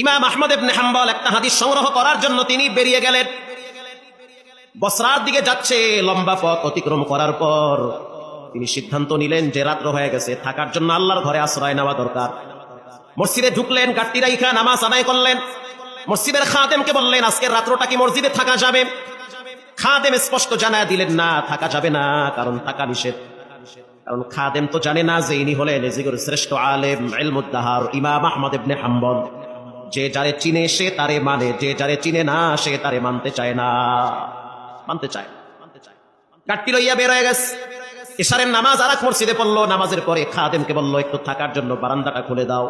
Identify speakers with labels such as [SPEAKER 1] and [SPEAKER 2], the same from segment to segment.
[SPEAKER 1] ইমাম আহমদ ইবনে হাম্বল একটা হাদিস সংগ্রহ করার জন্য তিনি বেরিয়ে গেলেন। বসরার দিকে যাচ্ছে, লম্বা পথ অতিক্রম করার পর তিনি সিদ্ধান্ত নিলেন যে রাত্র হয়ে গেছে, থাকার জন্য আল্লাহর ঘরে আশ্রয় নেওয়া দরকার। মসজিদে ঢুকলেন, গাট্টি রাইখা নামাজ আদায় করলেন। মসজিদের খাদেমকে বললেন, আজকের রাত্রটা কি মসজিদে থাকা যাবে? খাদেম স্পষ্ট জানায় দিলেন, না, থাকা যাবে না, কারণ থাকা নিষেধ। কারণ খাদেম তো জানে না যে ইনি হলেন এজিগর শ্রেষ্ঠ আলেম ইলমুদ্দাহার ইমাম আহমদ ইবনে হাম্বল। যে যারে চিনে সে তারে মানে, যে যারে চিনে না সে তারে মানতে চায় না, মানতে চায়। গাট্টি লইয়া বের হয়ে গেছে। ইশারের নামাজ আর এক মসজিদে পড়লো। নামাজের পরে খাদেমকে বললো, একটু থাকার জন্য বারান্দাটা খুলে দাও।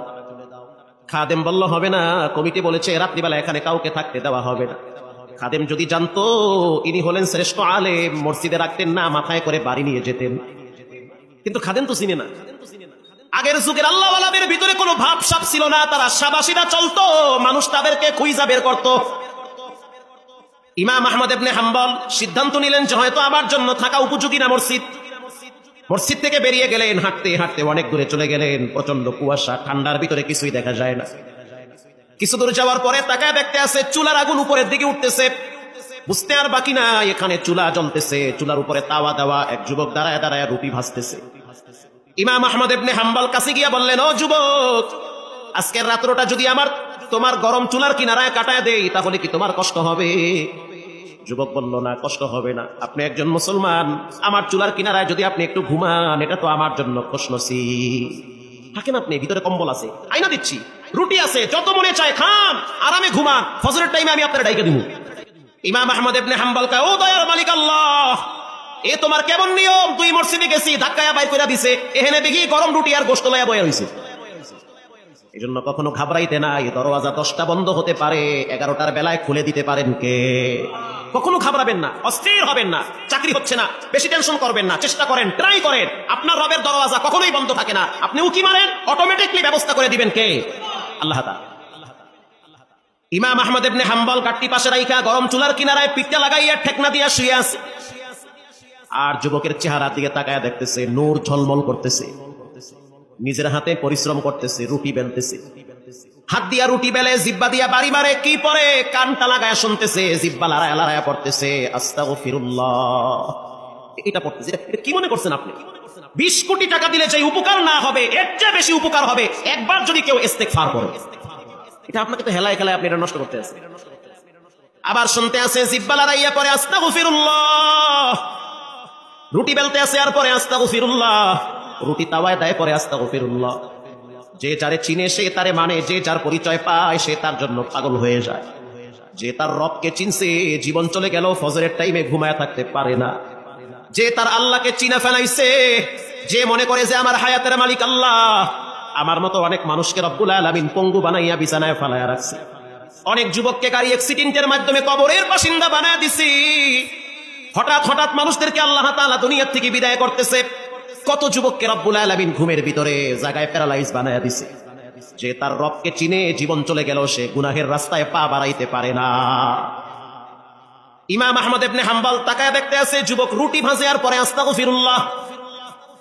[SPEAKER 1] খাদেম বলল, হবে না, কমিটি বলেছে রাত্রিবেলা এখানে কাউকে থাকতে দেওয়া হবে না। খাদেম যদি জানতো ইনি হলেন শ্রেষ্ঠ আলেম, মসজিদে রাখতেন না, মাথায় করে বাড়ি নিয়ে যেতেন। কিন্তু খাদেম তো চিনে না। আগের যুগের আল্লাহওয়ালাদের ভিতরে কোনো ভাবসাব ছিল না, তারা শাবাশিরা চলতো, মানুষ তাদেরকে খুঁজা বের করত। ইমাম আহমদ ইবনে হাম্বল সিদ্ধান্ত নিলেন যে হয়তো আমার জন্য থাকা উপযোগী না মসজিদ। মসজিদ থেকে বেরিয়ে গেলেন, হাঁটতে হাঁটতে অনেক দূরে চলে গেলেন। প্রচন্ড কুয়াশা, ঠান্ডার ভিতরে কিছুই দেখা যায় না। কিছু দূর যাওয়ার পরে তাকায় দেখতে আছে চুলার আগুন উপরের দিকে উঠতেছে। বুঝতে আর বাকি না, এখানে চুলা জ্বলতেছে, চুলার উপরে তাওয়া দেওয়া, এক যুবক দাঁড়ায় দাঁড়ায় রুটি ভাজতেছে। ইমাম আহমদ ইবনে হাম্বল কাছে গিয়া বললেন, ও যুবক, আজকের রাত্রটা যদি তোমার গরম চুলার কিনারায় কাটায় দেই তাহলে কি তোমার কষ্ট হবে? যুবক বলল, না, কষ্ট হবে না। আপনি একজন মুসলমান, আমার চুলার কিনারায় যদি আপনি একটু ঘুমান, এটা তো আমার জন্য খুশনসিব। থাকেন আপনি, ভিতরে কম্বল আছে, আইনা দিচ্ছি, রুটি আছে, যত মনে চায় খান, আরামে ঘুমান, ফজরের টাইমে আমি আপনার ডাইকে দিব। ইমাম আহমদ ইবনে হাম্বল কয়, ও দয়ার মালিক আল্লাহ, এ তোমার কেমন নিয়ম? তুই মসজিদে গেছি, ধাক্কায়া বাই করে দিছে, এখানে দেখি গরম রুটি আর গোশত লইয়া বয়া হইছে। এই জন্য কখনো ঘাবড়াইতে নাই। দরওয়াজা 10টা বন্ধ হতে পারে, 11টার বেলায় খুলে দিতে পারেন কে? কখনো ঘাবড়াবেন না, অস্থির হবেন না। চাকরি হচ্ছে না, বেশি টেনশন করবেন না, চেষ্টা করেন, ট্রাই করেন। আপনার রবের দরওয়াজা কখনোই বন্ধ থাকে না। আপনি উকি মারেন, অটোমেটিকলি ব্যবস্থা করে দিবেন কে? আল্লাহ তাআলা। ইমাম আহমদ ইবনে হাম্বল গাট্টি পাশে রাইখা গরম চুলার কিনারায় পিঠটা লাগাইয়া ঠেকনা দিয়া শুয়ে আছে। আর যুবকের চেহারার দিকে তাকায় দেখতেছে, নূর ঝলমল করতেছে, নিজের হাতে পরিশ্রম করতেছে, রুটি বেলতেছে। হাত দিয়া রুটি বেলে, জিব্বা দিয়া বাড়ি মারে, কি পরে কানটা লাগায় শুনতেছে, জিব্বা লড়ায়া লড়ায়া পড়তেছে, আস্তাগফিরুল্লাহ। এটা পড়তেছে। এটা কি মনে করছেন আপনি? 20 কোটি টাকা দিলে যে উপকার না হবে, এর চেয়ে বেশি উপকার হবে একবার যদি কেউ ইস্তেগফার করে। এটা আপনাকে তো হেলায় খেলায় আপনি এটা নষ্ট করতে আছেন। আবার শুনতে আছে, জিব্বা লড়াইয়া পরে আস্তাগফিরুল্লাহ, রুটি বেলতে আছে আর পরে আস্তাগফিরুল্লাহ, রুটি তাওয়ায় দেয় পরে আস্তাগফিরুল্লাহ। যে যারে চিনে সে তারে মানে, যে যার পরিচয় পায় সে তার জন্য পাগল হয়ে যায়। যে তার রবকে চিনছে, জীবন চলে গেল ফজরের টাইমে ঘুমায় থাকতে পারে না। যে তার আল্লাহকে চিনে ফেলাইছে, যে মনে করে যে আমার হায়াতের মালিক আল্লাহ। আমার মতো অনেক মানুষকে রব্বুল আলামিন পঙ্গু বানাইয়া বিছানায় ফালাইয়া রাখছে। অনেক যুবককে গাড়ি অ্যাক্সিডেন্টের মাধ্যমে কবরের বাসিন্দা বানায় দিছি। হঠাৎ হঠাৎ মানুষদেরকে আল্লাহ তাআলা দুনিয়া থেকে বিদায় করতেছে। কত যুবককে রব্বুল আলামিন ঘুমের ভিতরে জায়গায় প্যারালাইজ বানায়া দিছে। যে তার রবকে চিনে জীবন চলে গেল, সে গুনাহের রাস্তায় পা বাড়াইতে পারে না। ইমাম আহমদ ইবনে হাম্বল তাকায় দেখতে আছে, যুবক রুটি ভাজে আর পরে আস্তাগফিরুল্লাহ।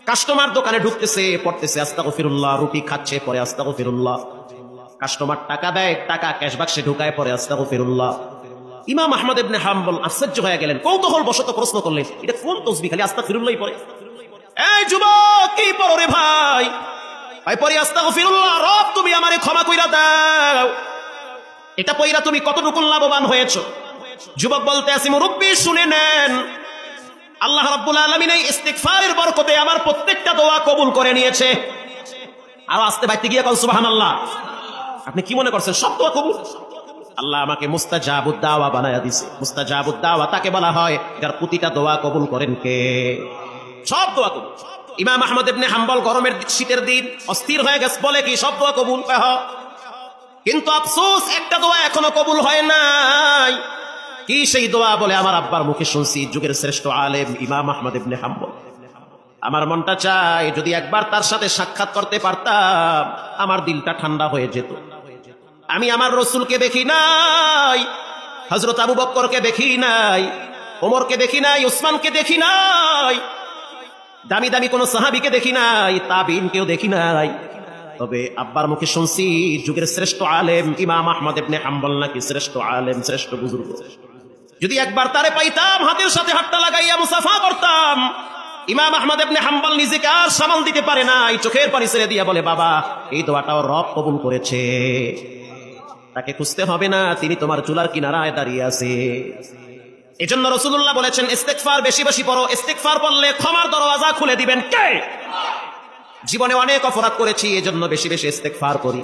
[SPEAKER 1] কাস্টমার দোকানে ঢুকতেছে, পড়তেছে আস্তাগফিরুল্লাহ, রুটি খাচ্ছে পরে আস্তাগফিরুল্লাহ। কাস্টমার টাকা দেয়, টাকা ক্যাশ বাক্সে ঢুকায় পরে আস্তাগফিরুল্লাহ। ইমাম আহমদ ইবনে হাম্বল আশ্চর্য হয়ে গেলেন, কৌতূহল বশত প্রশ্ন করলেন, এটা কোন তসবিহ খালি আস্তাগফিরুল্লাহই পড়ে? এই যুবক, কি পড়ো রে ভাই? ভাই পড়ি আস্তাগফিরুল্লাহ, রব তুমি আমারে ক্ষমা কইরা দাও। এটা পড়িরা তুমি কতটুকু লাভবান হয়েছো? যুবক বলতে আসি, মুরব্বি শুনে নেন, আল্লাহ রাব্বুল আলামিন এই ইস্তিগফারের বরকতে আমার প্রত্যেকটা দোয়া কবুল করে নিয়েছে। আর আস্তে বাইতে গিয়ে কল সুবহানাল্লাহ। আপনি কি মনে করছেন সব দোয়া কবুল? আল্লাহ আমাকে মুস্তাজাবুদ দাওয়া বানায়া দিয়েছে। মুস্তাজাবুদ দাওয়া তাকে বলা হয় যার প্রতিটা দোয়া কবুল করেন কে? সব দোয়া কবুল। ইমাম আহমদ ইবনে হাম্বল গরমের শীতের দিন অস্থির হয়ে গেছে, বলে কি সব দোয়া কবুল? কিন্তু আফসোস, একটা দোয়া এখনো কবুল হয় নাই। কি সেই দোয়া? বলে আমার আব্বার মুখে শুনছি, যুগের শ্রেষ্ঠ আলেম ইমাম আহমদ ইবনে হাম্বল। আমার মনটা চায় যদি একবার তার সাথে সাক্ষাৎ করতে পারতাম, আমার দিলটা ঠান্ডা হয়ে যেত। আমি আমার রসুলকে দেখি নাই, হযরত আবু বকরকে দেখি নাই, ওমরকে দেখি নাই, উসমানকে দেখি নাই, দামি দামি কোন সাহাবীকে দেখি নাই, তাবিঈনকেও দেখি নাই। তবে আব্বার মুখে শুনছি যুগের শ্রেষ্ঠ আলেম ইমাম আহমদ ইবনে হাম্বল নাকি শ্রেষ্ঠ আলেম, শ্রেষ্ঠ বুজুর্গ। যদি একবার তারে পাইতাম হাতের সাথে হাতটা লাগাইয়া মুসাফা করতাম। ইমাম আহমদ ইবনে হাম্বল নিজেকে আর সামাল দিতে পারে না, এই চোখের পানি ছেড়ে দিয়া বলে, বাবা এই দোয়াটাও রব কবুল করেছে, তাকে খুঁজতে হবে না, তিনি তোমার চুলার কিনারায় দাঁড়িয়ে আছে। এজন্য রাসূলুল্লাহ বলেছেন ইস্তেগফার বেশি বেশি পড়ো, ইস্তেগফার পড়লে ক্ষমার দরওয়াজা খুলে দিবেন কে? জীবনে অনেক অপরাধ করেছি, এজন্য বেশি বেশি ইস্তেগফার করি।